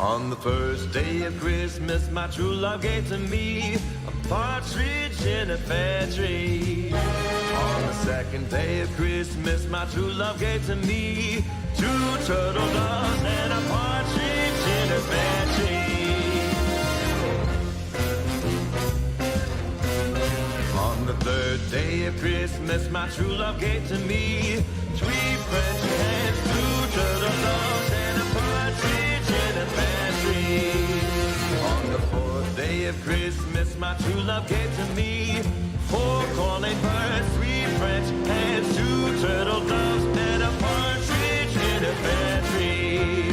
On the first day of Christmas, my true love gave to me a partridge in a pear tree. On the second day of Christmas, my true love gave to me 2 turtle doves and a partridge in a pear tree. On the third day of Christmas, my true love gave to me 3 French hens, 2 turtle doves and a partridge in a pear tree. On the fourth day of Christmas, my true love gave to me 4 calling birds, 3 French hens, 2 turtle doves and a partridge in a pear tree.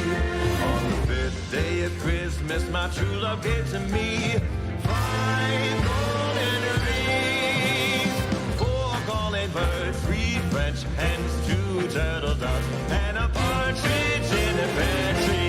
On the fifth day of Christmas, my true love gave to me 5 golden rings, 4 calling birds, 3 French hens, 2 turtle doves and a partridge in a pear tree.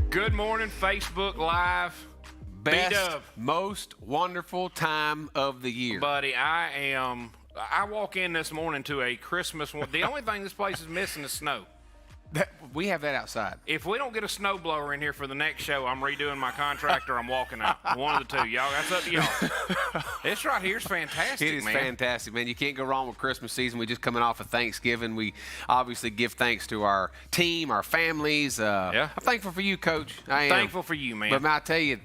Good morning, Facebook Live. Best, most wonderful time of the year. Buddy, I walk in this morning to a Christmas one. The only thing this place is missing is snow. We have that outside. If we don't get a snowblower in here for the next show, I'm redoing my contract or I'm walking out. One of the two. Y'all, that's up to y'all. This right here is fantastic, It is fantastic, man. You can't go wrong with Christmas season. We're just coming off of Thanksgiving. We obviously give thanks to our team, our families. Yeah. I'm thankful for you, Coach. I am. Thankful for you, man. But I tell you,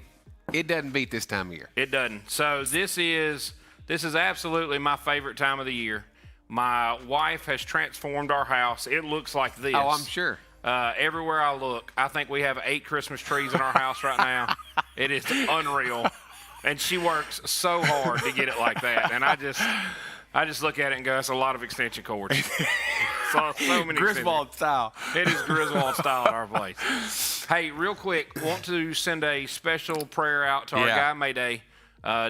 it doesn't beat this time of year. It doesn't. So this is absolutely my favorite time of the year. My wife has transformed our house. It looks like this. Oh, I'm sure. Everywhere I look, I think we have 8 Christmas trees in our house right now. It is unreal. And she works so hard to get it like that. And I just look at it and go, that's a lot of extension cords. so many Griswold style. It is Griswold style at our place. Hey, real quick, want to send a special prayer out to our guy Mayday,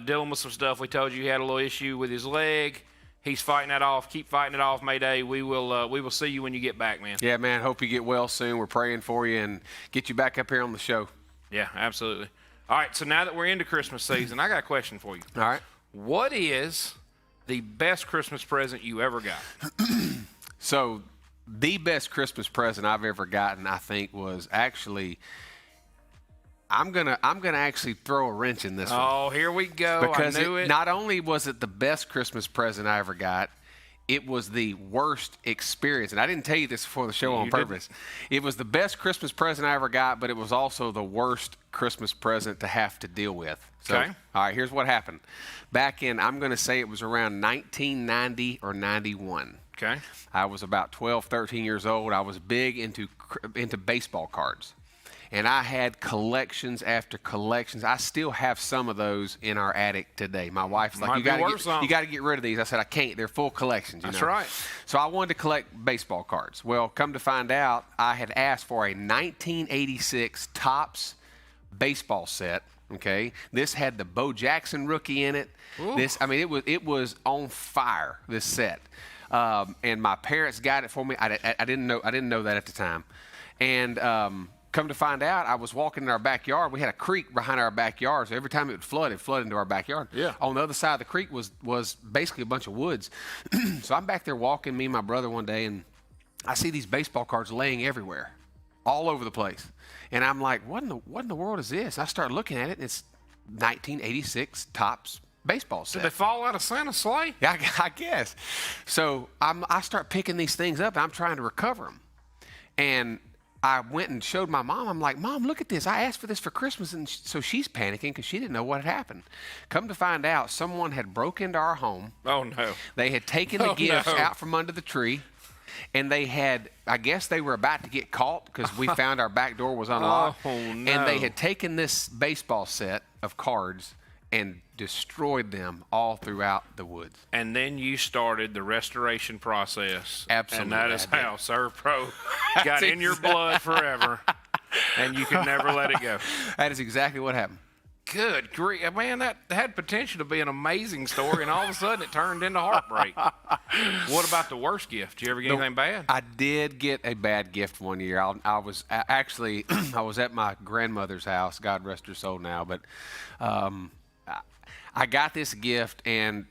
dealing with some stuff. We told you he had a little issue with his leg. He's fighting that off. Keep fighting it off, Mayday. We will see you when you get back, man. Yeah, man. Hope you get well soon. We're praying for you and get you back up here on the show. Yeah, absolutely. All right, so now that we're into Christmas season, I got a question for you. All right. What is the best Christmas present you ever got? So the best Christmas present I've ever gotten, I think, was actually I'm gonna actually throw a wrench in this one. Oh, here we go. Because I knew it. Not only was it the best Christmas present I ever got, it was the worst experience. And I didn't tell you this before the show on purpose. It was the best Christmas present I ever got, but it was also the worst Christmas present to have to deal with. So, okay. All right, here's what happened. Back in, I'm going to say it was around 1990 or 91. Okay. I was about 12, 13 years old. I was big into baseball cards. And I had collections after collections. I still have some of those in our attic today. My wife's like, you got to get rid of these. I said, I can't. They're full collections. That's right. So I wanted to collect baseball cards. Well, come to find out, I had asked for a 1986 Topps baseball set. Okay, this had the Bo Jackson rookie in it. Ooh. It was on fire. This set, and my parents got it for me. I didn't know that at the time, and come to find out, I was walking in our backyard. We had a creek behind our backyard, so every time it would flood into our backyard. Yeah. On the other side of the creek was basically a bunch of woods. So I'm back there walking, me and my brother one day, and I see these baseball cards laying everywhere, all over the place. And I'm like, what in the world is this? I start looking at it, and it's 1986 Topps baseball set. Did they fall out of Santa's sleigh? Yeah, I guess. So I start picking these things up, and I'm trying to recover them. And I went and showed my mom. I'm like, Mom, look at this. I asked for this for Christmas. And so she's panicking because she didn't know what had happened. Come to find out, someone had broke into our home. Oh, no. They had taken the gifts out from under the tree. And they had, I guess they were about to get caught because we found our back door was unlocked. Oh, no. And they had taken this baseball set of cards and destroyed them all throughout the woods. And then you started the restoration process. Absolutely. And that is how Servpro got in your blood forever, and you could never let it go. That is exactly what happened. Good grief, man! That had potential to be an amazing story, and all of a sudden it turned into heartbreak. What about the worst gift? Did you ever get anything bad? I did get a bad gift one year. I was actually I was at my grandmother's house. God rest her soul now, but I got this gift, and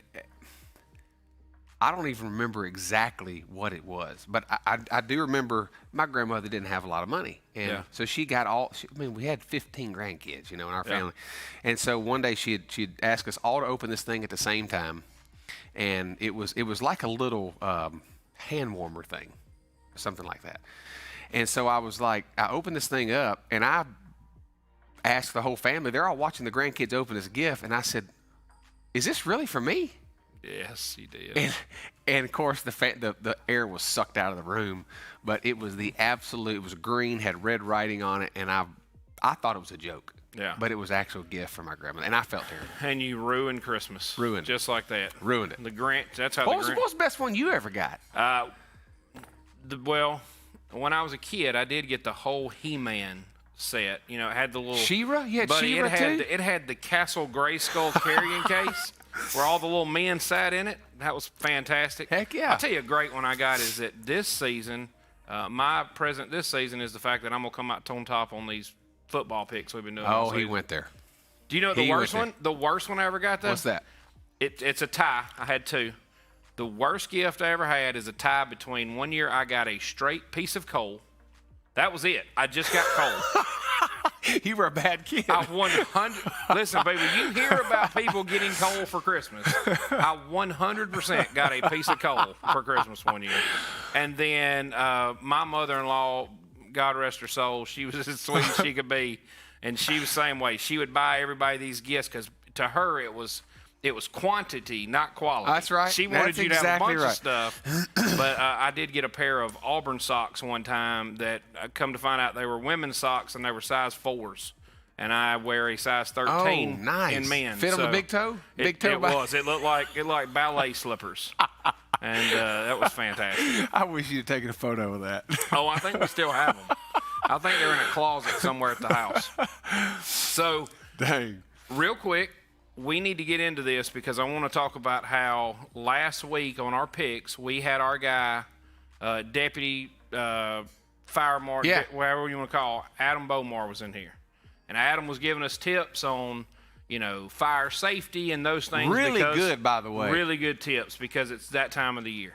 I don't even remember exactly what it was, but I do remember my grandmother didn't have a lot of money. And so she got we had 15 grandkids, in our family. And so one day she'd ask us all to open this thing at the same time. And it was like a little hand warmer thing, something like that. And so I was like, I opened this thing up, and I asked the whole family, they're all watching the grandkids open this gift, and I said, is this really for me? Yes, you did. And of course, the air was sucked out of the room, but it was it was green, had red writing on it, and I thought it was a joke. Yeah. But it was actual gift from my grandmother, and I felt terrible. And you ruined Christmas. Ruined it. Just like that. Ruined it. That's how what was the best one you ever got? Well, when I was a kid, I did get the whole He-Man set. It had the little She-Ra? You had She-Ra too? It had the Castle Grayskull carrying case where all the little men sat in it. That was fantastic. Heck yeah. I'll tell you a great one I got is that this season, my present this season is the fact that I'm going to come out on top on these football picks we've been doing. Oh, he went there. Do you know the worst one? The worst one I ever got, though? What's that? It's a tie. I had two. The worst gift I ever had is a tie between one year I got a straight piece of coal. That was it. I just got coal. You were a bad kid. Listen, baby, you hear about people getting coal for Christmas. I 100% got a piece of coal for Christmas one year. And then my mother-in-law, God rest her soul, she was as sweet as she could be. And she was the same way. She would buy everybody these gifts because to her it was quantity, not quality. That's right. She wanted you to have a bunch right. of stuff. But I did get a pair of Auburn socks one time that I come to find out they were women's socks and they were size 4s. And I wear a size 13 in men. Fit on the big toe? Big toe? It was. It looked like ballet slippers. And that was fantastic. I wish you'd taken a photo of that. Oh, I think we still have them. I think they're in a closet somewhere at the house. So, dang. Real quick, we need to get into this because I want to talk about how last week on our picks, we had our guy, Deputy Fire Marshal, whatever you want to call, Adam Bomar was in here. And Adam was giving us tips on, fire safety and those things. Really good, by the way. Really good tips because it's that time of the year.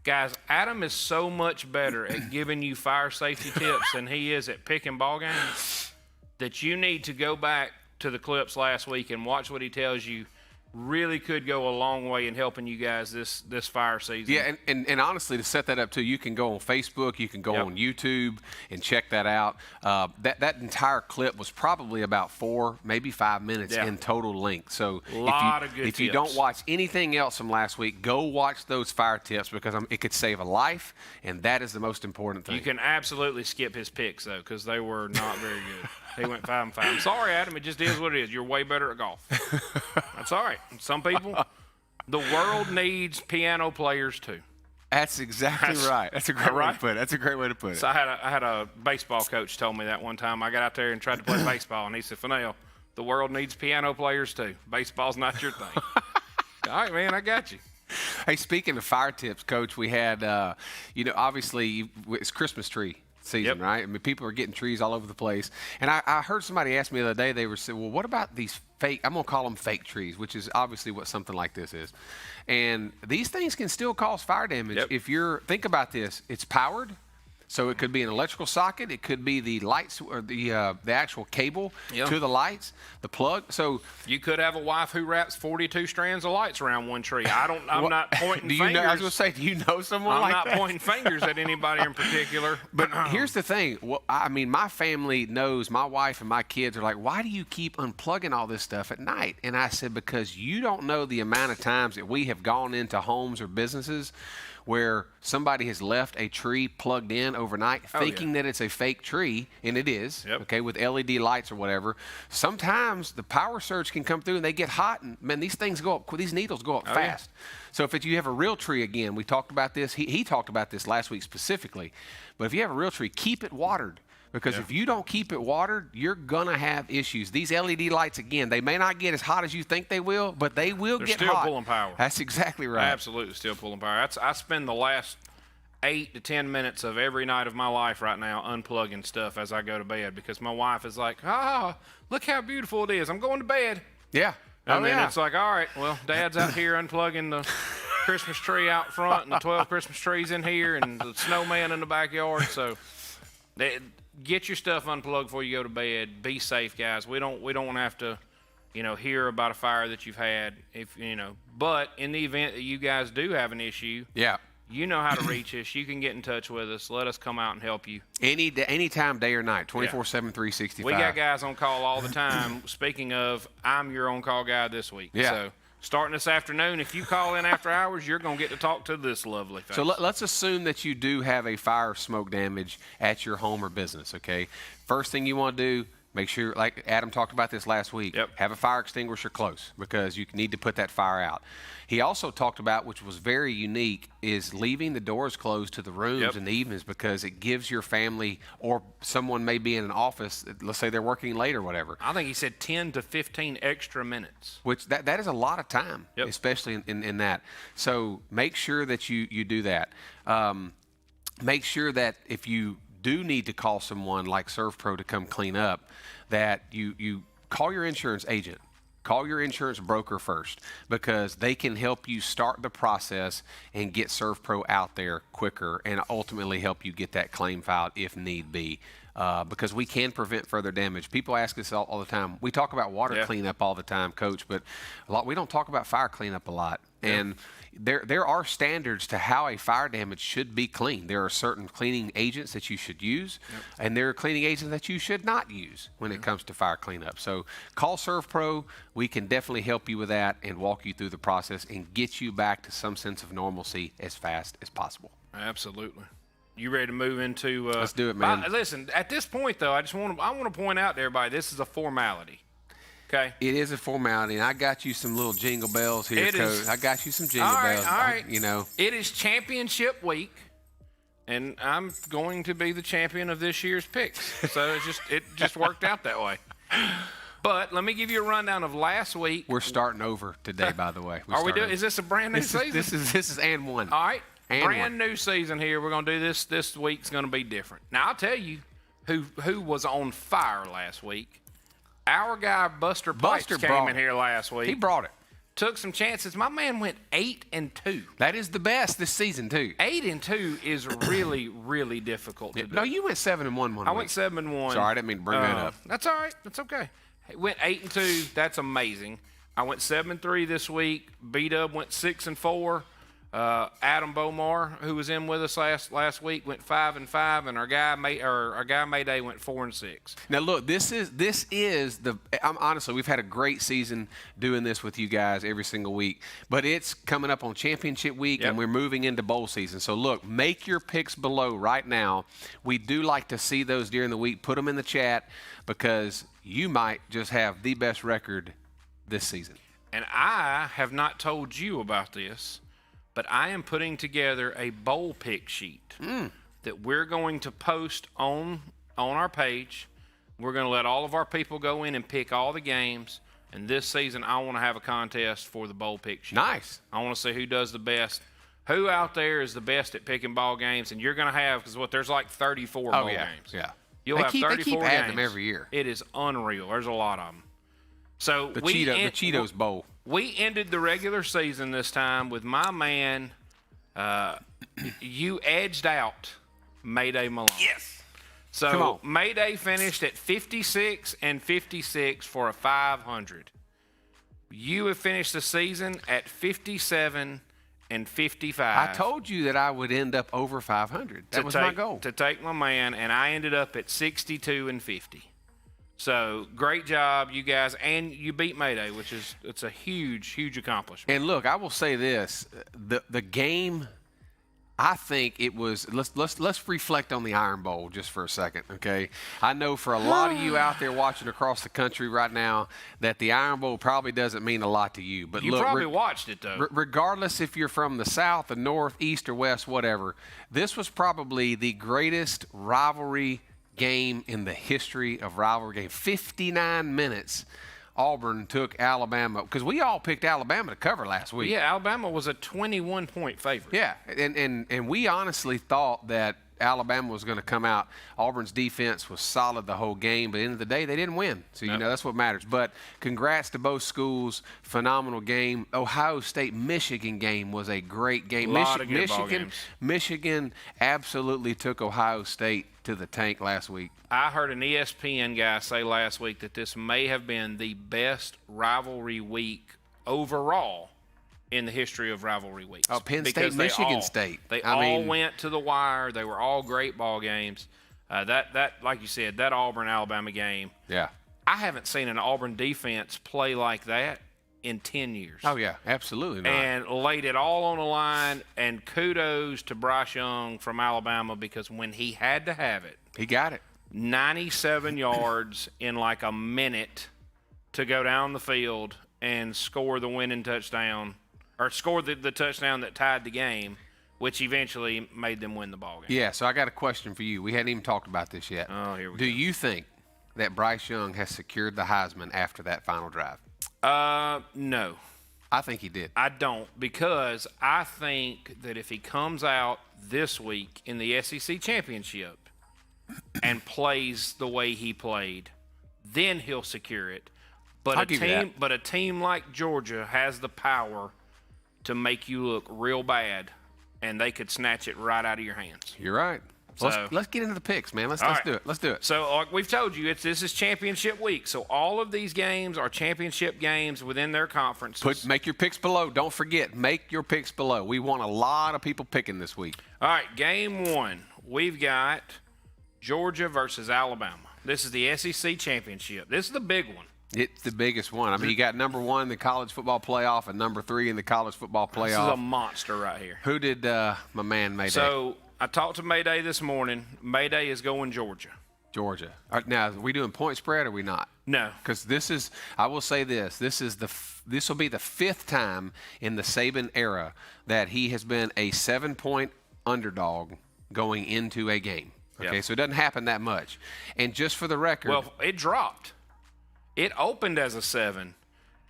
Guys, Adam is so much better at giving you fire safety tips than he is at picking ball games that you need to go back to the clips last week and watch what he tells you. Really could go a long way in helping you guys this fire season. Yeah, and honestly, to set that up too, you can go on Facebook, you can go on YouTube and check that out. That entire clip was probably about 4, maybe 5 minutes in total length. So if you don't watch anything else from last week, go watch those fire tips because it could save a life, and that is the most important thing. You can absolutely skip his picks though because they were not very good. He went 5-5. I'm sorry, Adam. It just is what it is. You're way better at golf. That's all right. Some people, the world needs piano players too. That's exactly right. That's a great way to put it. That's a great way to put it. So I had a baseball coach told me that one time. I got out there and tried to play baseball, and he said, "Fennell, the world needs piano players too. Baseball's not your thing." All right, man. I got you. Hey, speaking of fire tips, Coach, we had, obviously it's Christmas tree season, right? I mean, people are getting trees all over the place. And I heard somebody ask me the other day, they were saying, well, what about these fake, I'm going to call them fake trees, which is obviously what something like this is. And these things can still cause fire damage. If think about this, it's powered. So it could be an electrical socket. It could be the lights or the actual cable to the lights, the plug. So you could have a wife who wraps 42 strands of lights around one tree. I'm not pointing fingers. I was going to say, do you know someone like that? I'm not pointing fingers at anybody in particular. But here's the thing. Well, I mean, my family knows, my wife and my kids are like, why do you keep unplugging all this stuff at night? And I said, because you don't know the amount of times that we have gone into homes or businesses where somebody has left a tree plugged in overnight thinking that it's a fake tree, and it is, with LED lights or whatever. Sometimes the power surge can come through and they get hot, and man, these things go up, these needles go up fast. So if you have a real tree, again, we talked about this, he talked about this last week specifically, but if you have a real tree, keep it watered. Because if you don't keep it watered, you're going to have issues. These LED lights, again, they may not get as hot as you think they will, but they will get hot. They're still pulling power. That's exactly right. Absolutely still pulling power. I spend the last 8 to 10 minutes of every night of my life right now unplugging stuff as I go to bed because my wife is like, look how beautiful it is. I'm going to bed. Yeah. And then it's like, all right, well, Dad's out here unplugging the Christmas tree out front and the 12 Christmas trees in here and the snowman in the backyard. So get your stuff unplugged before you go to bed. Be safe, guys. We don't want to have to, hear about a fire that you've had. But in the event that you guys do have an issue, you know how to reach us. You can get in touch with us. Let us come out and help you. Anytime, day or night, 24/7, 365. We got guys on call all the time. Speaking of, I'm your on-call guy this week. Yeah. So starting this afternoon, if you call in after hours, you're going to get to talk to this lovely face. So let's assume that you do have a fire or smoke damage at your home or business, okay? First thing you want to do, make sure, like Adam talked about this last week, have a fire extinguisher close because you need to put that fire out. He also talked about, which was very unique, is leaving the doors closed to the rooms in the evenings because it gives your family or someone may be in an office, let's say they're working late or whatever. I think he said 10 to 15 extra minutes. Which that is a lot of time, especially in that. So make sure that you do that. Make sure that if you do need to call someone like Servpro to come clean up, that you call your insurance agent. Call your insurance broker first because they can help you start the process and get Servpro out there quicker and ultimately help you get that claim filed if need be. Because we can prevent further damage. People ask us all the time. We talk about water cleanup all the time, Coach, but we don't talk about fire cleanup a lot. And there are standards to how a fire damage should be cleaned. There are certain cleaning agents that you should use, and there are cleaning agents that you should not use when it comes to fire cleanup. So call Servpro. We can definitely help you with that and walk you through the process and get you back to some sense of normalcy as fast as possible. Absolutely. You ready to move into? Let's do it, man. Listen, at this point though, I want to point out to everybody this is a formality. Okay. It is a formality, and I got you some little jingle bells here, Coach. I got you some jingle bells. All right. It is championship week, and I'm going to be the champion of this year's picks. So it just worked out that way. But let me give you a rundown of last week. We're starting over today, by the way. Are we doing? Is this a brand new season? This is and one. All right. Brand new season here. We're going to do this. This week's going to be different. Now, I'll tell you who was on fire last week. Our guy Buster Pipes came in here last week. He brought it. Took some chances. My man went 8-2. That is the best this season too. 8-2 is really, really difficult to do. No, you went 7-1 one week. I went 7-1. Sorry, I didn't mean to bring that up. That's all right. That's okay. Went 8-2. That's amazing. I went 7-3 this week. B-Dub went 6-4. Adam Bomar, who was in with us last week, went 5-5, and our guy Mayday went 4-6. Now look, this is the. Honestly, we've had a great season doing this with you guys every single week, but it's coming up on championship week, and we're moving into bowl season. So look, make your picks below right now. We do like to see those during the week. Put them in the chat because you might just have the best record this season. And I have not told you about this, but I am putting together a bowl pick sheet that we're going to post on our page. We're going to let all of our people go in and pick all the games. And this season, I want to have a contest for the bowl pick sheet. Nice. I want to see who does the best. Who out there is the best at picking ball games? And you're going to have, because there's like 34 bowl games. Yeah. You'll have 34 they keep games. adding them every year. It is unreal. There's a lot of them. So the Cheetos Bowl. We ended the regular season this time with my man. You edged out Mayday Malone. Yes. So Mayday finished at 56-56 for a 500. You have finished the season at 57-55. I told you that I would end up over 500. That was my goal. To take my man, and I ended up at 62-50. So great job, you guys, and you beat Mayday, which it's a huge accomplishment. And look, I will say this: the game, I think it was. Let's reflect on the Iron Bowl just for a second, okay? I know for a lot of you out there watching across the country right now that the Iron Bowl probably doesn't mean a lot to you. But you look, probably watched it though. Regardless if you're from the South, the North, East, or West, whatever, this was probably the greatest rivalry game in the history of rivalry game. 59 minutes Auburn took Alabama, because we all picked Alabama to cover last week. Yeah, Alabama was a 21-point favorite. Yeah, and we honestly thought that Alabama was going to come out. Auburn's defense was solid the whole game, but at the end of the day, they didn't win. So, you know, that's what matters. But congrats to both schools. Phenomenal game. Ohio State-Michigan game was a great game. Lot of good ball games. Michigan absolutely took Ohio State to the tank last week. I heard an ESPN guy say last week that this may have been the best rivalry week overall in the history of rivalry weeks. Oh, Penn State, Michigan State. They all went to the wire. They were all great ball games. That, like you said, that Auburn-Alabama game. Yeah. I haven't seen an Auburn defense play like that in 10 years. Oh, yeah, absolutely not. And laid it all on the line, and kudos to Bryce Young from Alabama, because when he had to have it, he got it. 97 yards in like a minute to go down the field and score the winning touchdown, or score the touchdown that tied the game, which eventually made them win the ball game. Yeah, so I got a question for you. We hadn't even talked about this yet. Oh, here we go. Do you think that Bryce Young has secured the Heisman after that final drive? No. I think he did. I don't, because I think that if he comes out this week in the SEC championship and plays the way he played, then he'll secure it. But a team like Georgia has the power to make you look real bad, and they could snatch it right out of your hands. You're right. So, let's get into the picks, man. Let's do it. Let's do it. So, like we've told you, this is championship week. So all of these games are championship games within their conferences. Make your picks below. Don't forget, make your picks below. We want a lot of people picking this week. All right, game one. We've got Georgia versus Alabama. This is the SEC championship. This is the big one. It's the biggest one. I mean, you got number 1 in the college football playoff and number 3 in the college football playoff. This is a monster right here. Who did my man Mayday? So I talked to Mayday this morning. Mayday is going Georgia. Georgia. All right, now, are we doing point spread or are we not? No. Because this is, I will say this will be the 5th time in the Saban era that he has been a 7-point underdog going into a game. Okay, so it doesn't happen that much. And just for the record. Well, it dropped. It opened as a 7.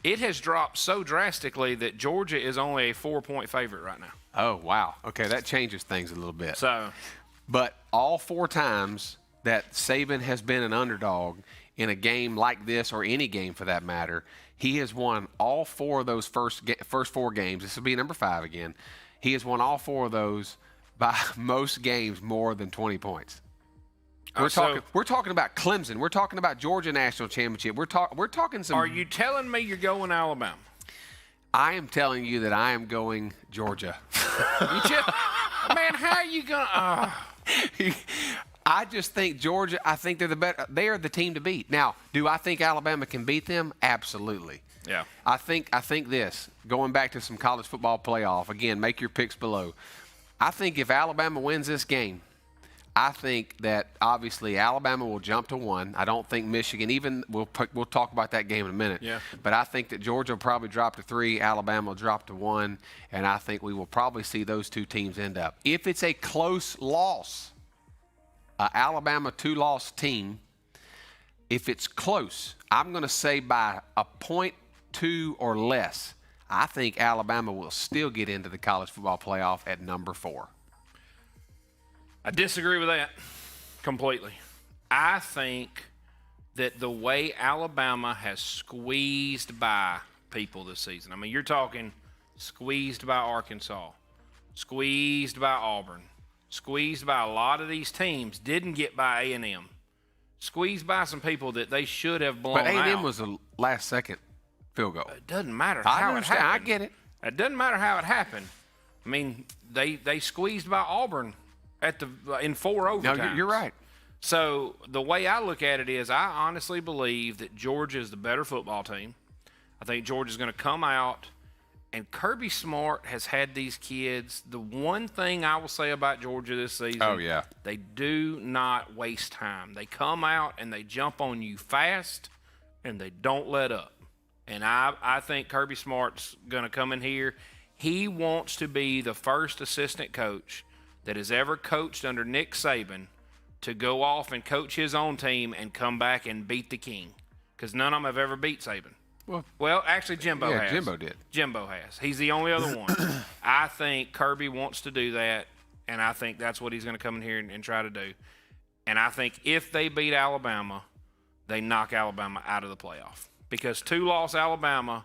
It has dropped so drastically that Georgia is only a 4-point favorite right now. Oh, wow. Okay, that changes things a little bit. So, but all 4 times that Saban has been an underdog in a game like this, or any game for that matter, he has won all 4 of those first 4 games. This will be number 5 again. He has won all 4 of those by most games more than 20 points. We're talking about Clemson. We're talking about Georgia National Championship. We're talking some. Are you telling me you're going Alabama? I am telling you that I am going Georgia. Man, how are you gonna? I just think Georgia. I think they're the better. They are the team to beat. Now, do I think Alabama can beat them? Absolutely. Yeah. I think this. Going back to some college football playoff again. Make your picks below. I think if Alabama wins this game, I think that obviously Alabama will jump to 1. I don't think Michigan, even we'll talk about that game in a minute. Yeah. But I think that Georgia will probably drop to 3, Alabama will drop to 1, and I think we will probably see those 2 teams end up. If it's a close loss, Alabama 2-loss team, if it's close, I'm going to say by a point 2 or less, I think Alabama will still get into the college football playoff at number 4. I disagree with that completely. I think that the way Alabama has squeezed by people this season, I mean, you're talking squeezed by Arkansas, squeezed by Auburn, squeezed by a lot of these teams, didn't get by A&M, squeezed by some people that they should have blown out. But A&M was a last-second field goal. It doesn't matter how it happened. I get it. It doesn't matter how it happened. I mean, they squeezed by Auburn in 4 overtimes. No, you're right. So the way I look at it is I honestly believe that Georgia is the better football team. I think Georgia's going to come out, and Kirby Smart has had these kids. The one thing I will say about Georgia this season, they do not waste time. They come out and they jump on you fast, and they don't let up. And I think Kirby Smart's going to come in here. He wants to be the first assistant coach that has ever coached under Nick Saban to go off and coach his own team and come back and beat the king, because none of them have ever beat Saban. Well, actually, Jimbo has. Jimbo did. Jimbo has. He's the only other one. I think Kirby wants to do that, and I think that's what he's going to come in here and try to do. And I think if they beat Alabama, they knock Alabama out of the playoff, because 2-loss Alabama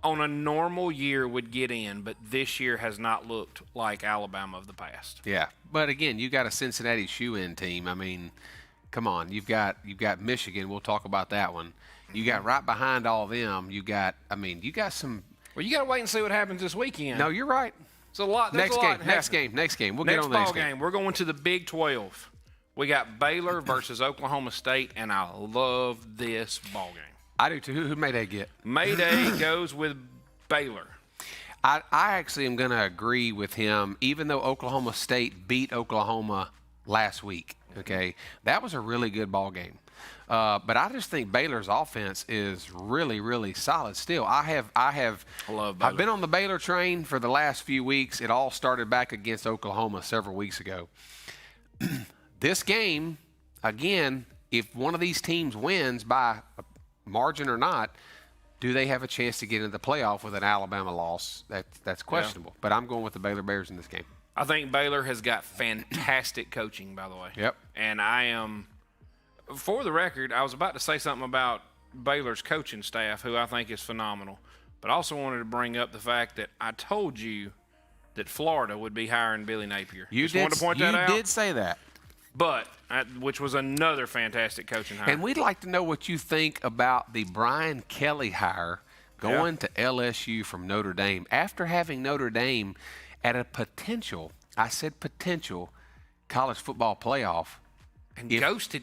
on a normal year would get in, but this year has not looked like Alabama of the past. Yeah, but again, you got a Cincinnati shoe-in team. I mean, come on, you've got Michigan. We'll talk about that one. You got right behind all them. You got some. Well, you got to wait and see what happens this weekend. No, you're right. It's a lot. Next game. We'll get on the next game. We're going to the Big 12. We got Baylor versus Oklahoma State, and I love this ball game. I do too. Who Mayday get? Mayday goes with Baylor. I actually am going to agree with him, even though Oklahoma State beat Oklahoma last week. Okay, that was a really good ball game. But I just think Baylor's offense is really, really solid still. I love Baylor. I've been on the Baylor train for the last few weeks. It all started back against Oklahoma several weeks ago. This game, again, if one of these teams wins by a margin or not, do they have a chance to get into the playoff with an Alabama loss? That's questionable. Yeah. But I'm going with the Baylor Bears in this game. I think Baylor has got fantastic coaching, by the way. Yep. And I am, for the record, I was about to say something about Baylor's coaching staff, who I think is phenomenal. But I also wanted to bring up the fact that I told you that Florida would be hiring Billy Napier. You did say that. But, which was another fantastic coaching hire. And we'd like to know what you think about the Brian Kelly hire going to LSU from Notre Dame after having Notre Dame at a potential, I said potential, college football playoff. And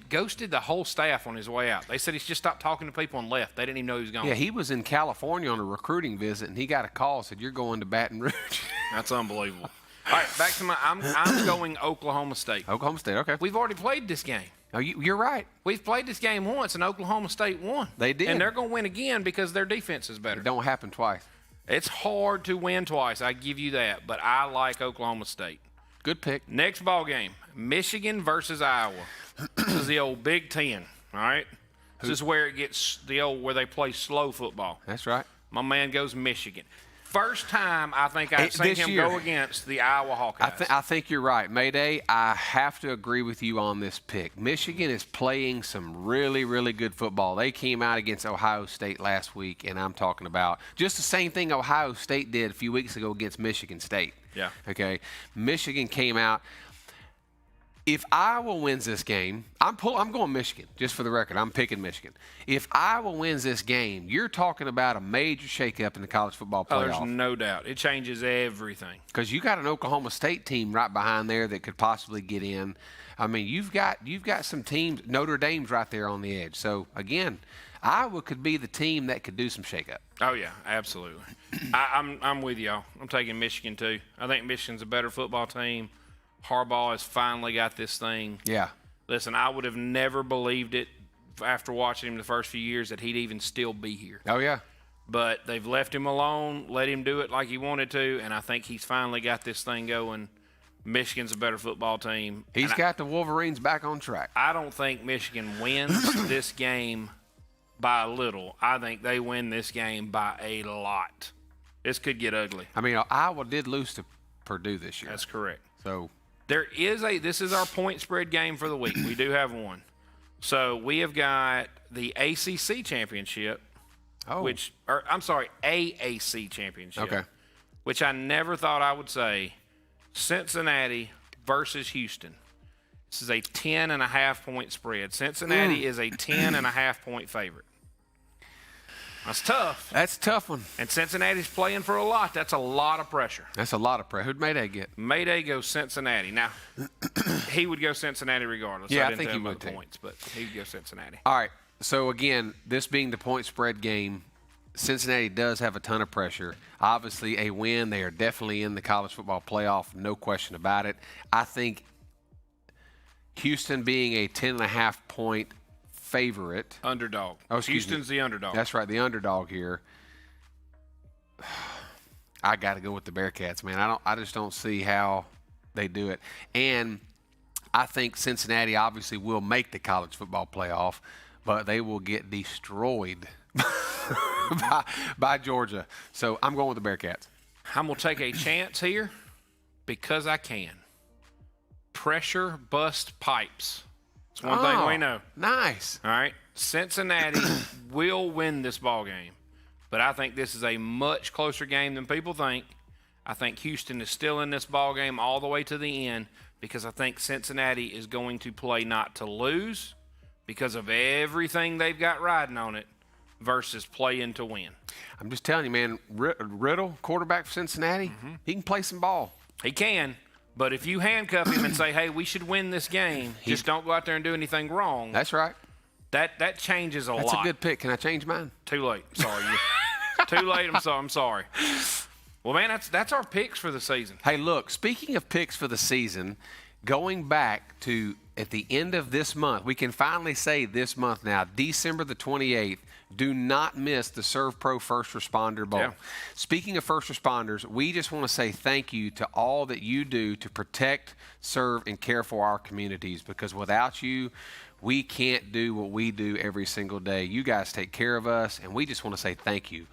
ghosted the whole staff on his way out. They said he's just stopped talking to people and left. They didn't even know he was gone. Yeah, he was in California on a recruiting visit, and he got a call and said, "You're going to Baton Rouge." That's unbelievable. All right, back to I'm going Oklahoma State. Oklahoma State, okay. We've already played this game. Oh, you're right. We've played this game once, and Oklahoma State won. They did. And they're going to win again because their defense is better. It don't happen twice. It's hard to win twice. I give you that. But I like Oklahoma State. Good pick. Next ball game, Michigan versus Iowa. This is the old Big Ten, all right? This is where it gets where they play slow football. That's right. My man goes Michigan. First time I think I've seen him go against the Iowa Hawkeyes. I think you're right. Mayday, I have to agree with you on this pick. Michigan is playing some really, really good football. They came out against Ohio State last week, and I'm talking about just the same thing Ohio State did a few weeks ago against Michigan State. Yeah. Okay. Michigan came out. If Iowa wins this game, I'm going Michigan, just for the record. I'm picking Michigan. If Iowa wins this game, you're talking about a major shakeup in the college football playoff. Oh, there's no doubt. It changes everything. Because you got an Oklahoma State team right behind there that could possibly get in. I mean, you've got some teams. Notre Dame's right there on the edge. So, again, Iowa could be the team that could do some shakeup. Oh, yeah, absolutely. I'm with y'all. I'm taking Michigan, too. I think Michigan's a better football team. Harbaugh has finally got this thing. Yeah. Listen, I would have never believed it after watching him the first few years that he'd even still be here. Oh, yeah. But they've left him alone, let him do it like he wanted to, and I think he's finally got this thing going. Michigan's a better football team. He's got the Wolverines back on track. I don't think Michigan wins this game by a little. I think they win this game by a lot. This could get ugly. I mean, Iowa did lose to Purdue this year. That's correct. So this is our point spread game for the week. We do have one. So we have got the ACC championship, AAC championship. Okay. Which I never thought I would say. Cincinnati versus Houston. This is a 10.5-point spread. Cincinnati is a 10.5-point favorite. That's tough. That's a tough one. And Cincinnati's playing for a lot. That's a lot of pressure. That's a lot of pressure. Who'd Mayday get? Mayday goes Cincinnati. Now, he would go Cincinnati regardless. Yeah, I think he would points, but he'd go Cincinnati. All right. So, again, this being the point spread game, Cincinnati does have a ton of pressure. Obviously, a win. They are definitely in the college football playoff. No question about it. I think Houston being a 10.5-point favorite. Underdog. Oh, Houston's the underdog. That's right, the underdog here. I got to go with the Bearcats, man. I just don't see how they do it. And I think Cincinnati obviously will make the college football playoff, but they will get destroyed by Georgia. So I'm going with the Bearcats. I'm going to take a chance here because I can. Pressure bust pipes. It's one thing we know. Nice. All right. Cincinnati will win this ball game, but I think this is a much closer game than people think. I think Houston is still in this ball game all the way to the end because I think Cincinnati is going to play not to lose because of everything they've got riding on it versus playing to win. I'm just telling you, man, Riddle, quarterback for Cincinnati, he can play some ball. He can, but if you handcuff him and say, hey, we should win this game, just don't go out there and do anything wrong. That's right. That changes a lot. That's a good pick. Can I change mine? Too late. Sorry. Too late. I'm sorry. Well, man, that's our picks for the season. Hey, look, speaking of picks for the season, going back to at the end of this month, we can finally say this month now, December the 28th, do not miss the Servpro First Responder Bowl. Yeah. Speaking of first responders, we just want to say thank you to all that you do to protect, serve, and care for our communities, because without you, we can't do what we do every single day. You guys take care of us, and we just want to say thank you.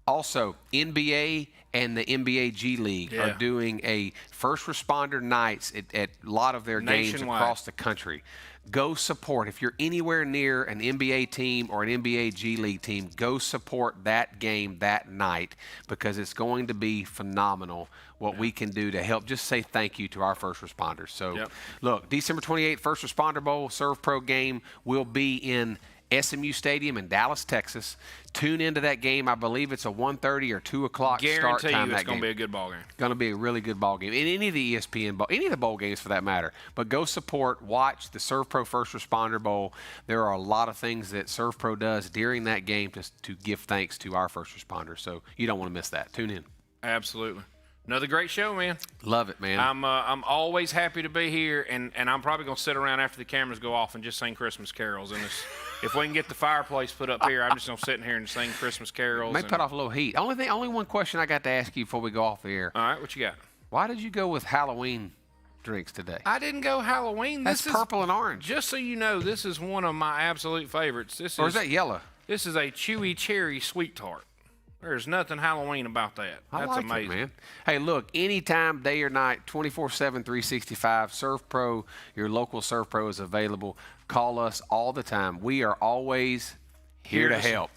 Also, NBA and the NBA G League are doing a first responder nights at a lot of their games across the country. Go support. If you're anywhere near an NBA team or an NBA G League team, go support that game that night because it's going to be phenomenal what we can do to help just say thank you to our first responders. So, look, December 28th, First Responder Bowl, Servpro game will be in SMU Stadium in Dallas, Texas. Tune into that game. I believe it's a 1:30 or 2 o'clock start time. Guarantee you it's going to be a good ball game. Going to be a really good ball game. In any of the ESPN bowl, any of the bowl games for that matter. But go support, watch the Servpro First Responder Bowl. There are a lot of things that Servpro does during that game to give thanks to our first responders. So you don't want to miss that. Tune in. Absolutely. Another great show, man. Love it, man. I'm always happy to be here, and I'm probably going to sit around after the cameras go off and just sing Christmas carols. And if we can get the fireplace put up here, I'm just going to sit in here and sing Christmas carols. May put off a little heat. Only one question I got to ask you before we go off the air. All right, what you got? Why did you go with Halloween drinks today? I didn't go Halloween. That's purple and orange. Just so you know, this is one of my absolute favorites. Or is that yellow? This is a chewy cherry sweet tart. There's nothing Halloween about that. That's like amazing. It, man. Hey, look, anytime, day or night, 24/7, 365, Servpro, your local Servpro is available. Call us all the time. We are always here to help.